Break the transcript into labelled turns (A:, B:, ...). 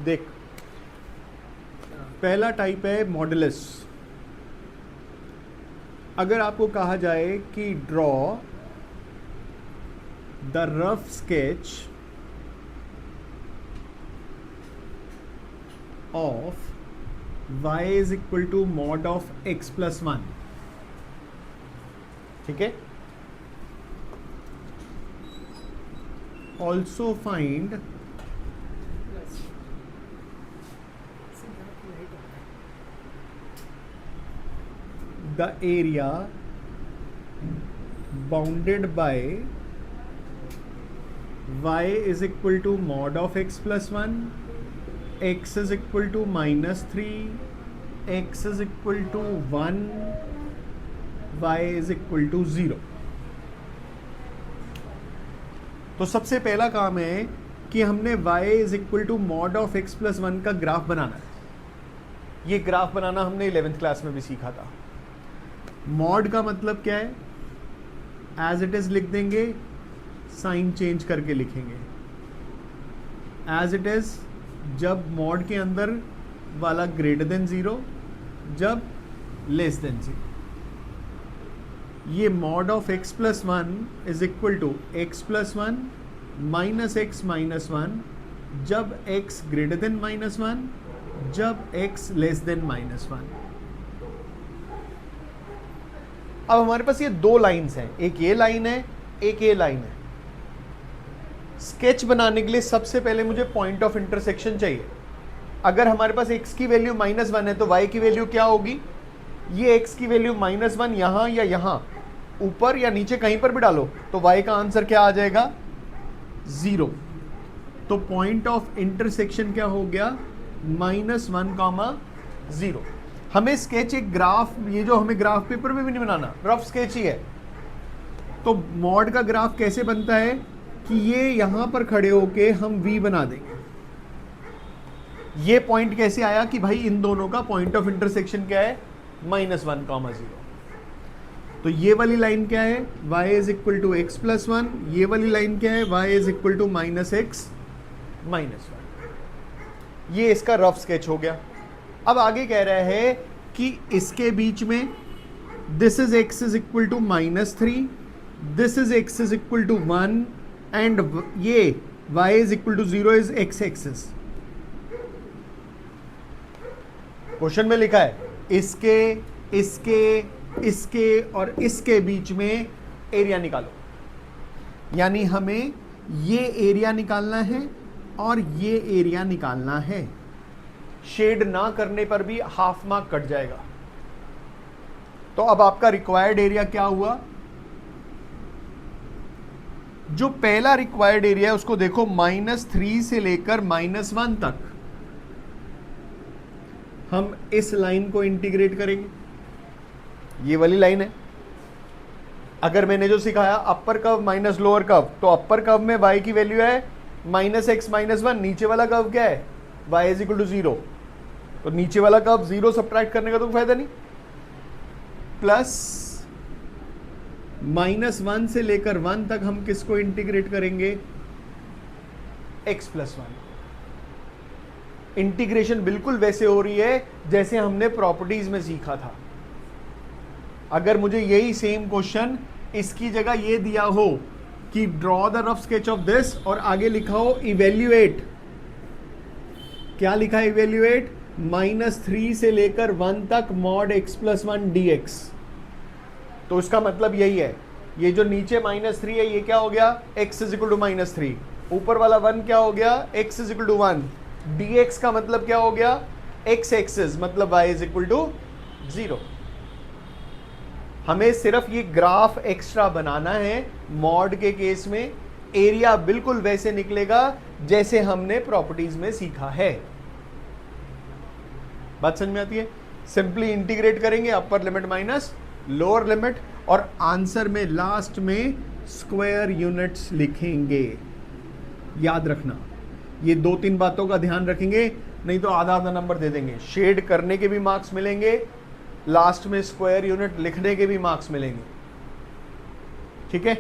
A: देख, पहला टाइप है मॉडुलस। अगर आपको कहा जाए कि draw the rough sketch of y is equal to mod of x plus 1, ठीक है, also find the area bounded by y is equal to mod of x plus 1, x is equal to minus 3, x is equal to 1, y is equal to 0। तो सबसे पहला काम है कि हमने y is equal to mod of x plus 1 का graph बनाना है। ये ग्राफ बनाना हमने 11th क्लास में भी सीखा था। मॉड का मतलब क्या है? एज इट इज लिख देंगे, साइन चेंज करके लिखेंगे। एज इट इज जब मॉड के अंदर वाला ग्रेटर देन 0, जब लेस देन 0। ये mod of x plus 1 is equal to x plus 1 minus x minus 1 जब x ग्रेटर देन माइनस 1, जब x लेस देन माइनस 1। अब हमारे पास ये दो लाइंस हैं, एक ये लाइन है, एक ये लाइन है। स्केच बनाने के लिए सबसे पहले मुझे पॉइंट ऑफ इंटरसेक्शन चाहिए। अगर हमारे पास x की वैल्यू -1 है तो y की वैल्यू क्या होगी? ये x की वैल्यू -1 यहां या यहां, ऊपर या नीचे कहीं पर भी डालो तो y का आंसर क्या आ जाएगा? 0। तो पॉइंट ऑफ इंटरसेक्शन क्या हो गया? -1, 0। हमें स्केच एक ग्राफ, ये जो हमें ग्राफ पेपर में भी नहीं बनाना, रफ स्केच ही है। तो मॉड का ग्राफ कैसे बनता है कि ये यहां पर खड़े होके हम v बना देंगे। ये पॉइंट कैसे आया कि भाई इन दोनों का पॉइंट ऑफ इंटरसेक्शन क्या है? -1, 0। तो ये वाली लाइन क्या है? y is equal to x plus 1। ये वाली लाइन क्या है? y is equal to -x minus 1। ये इसका रफ स्केच हो गया। अब आगे कह रहा है कि इसके बीच में this is x is equal to -3, this is x is equal to 1 and ये y is equal to 0 is x axis. Question में लिखा है इसके, इसके, इसके और इसके बीच में एरिया निकालो। यानी हमें ये एरिया निकालना है और ये एरिया निकालना है। शेड ना करने पर भी हाफ मार्क कट जाएगा। तो अब आपका रिक्वायर्ड एरिया क्या हुआ? जो पहला रिक्वायर्ड एरिया है उसको देखो, -3 से लेकर -1 तक हम इस लाइन को इंटीग्रेट करेंगे। ये वाली लाइन है। अगर मैंने जो सिखाया upper curve minus lower curve, तो अपर कर्व में y की वैल्यू है -x माइनस 1, नीचे वाला कर्व क्या है? y is equal to 0। तो नीचे वाला कर्व 0 सब्ट्रैक्ट करने का तो फायदा नहीं। प्लस -1 से लेकर 1 तक हम किसको इंटीग्रेट करेंगे? x plus 1। इंटीग्रेशन बिल्कुल वैसे हो रही है जैसे हमने प्रॉपर्टीज में सीखा था। अगर मुझे यही सेम क्वेश्चन इसकी जगह ये दिया हो कि draw the rough sketch of this और आगे लिखा हो इवेल्युएट, क्या लिखा है? इवेल्युएट -3 से लेकर 1 तक मॉड x प्लस 1 dx। तो इसका मतलब यही है, ये जो नीचे -3 है ये क्या हो गया? x is equal to -3। ऊपर वाला 1 क्या हो गया? x is equal to 1। dx का मतलब क्या हो गया? x एक्सिस मतलब y इज इक्वल टू 0। हमें सिर्फ ये ग्राफ एक्स्ट्रा बनाना है। मॉड के केस में एरिया बिल्कुल वैसे निकलेगा जैसे हमने प्रॉपर्टीज में सीखा है। बात समझ में आती है? सिंपली इंटीग्रेट करेंगे upper limit minus lower limit और आंसर में लास्ट में स्क्वायर यूनिट्स लिखेंगे। याद रखना, ये 2-3 बातों का ध्यान रखेंगे, नहीं तो आधा आधा नंबर दे देंगे। शेड करने के भी मार्क्स मिलेंगे, लास्ट में स्क्वायर यूनिट लिखने के भी मार्क्स मिलेंगे। ठीक है?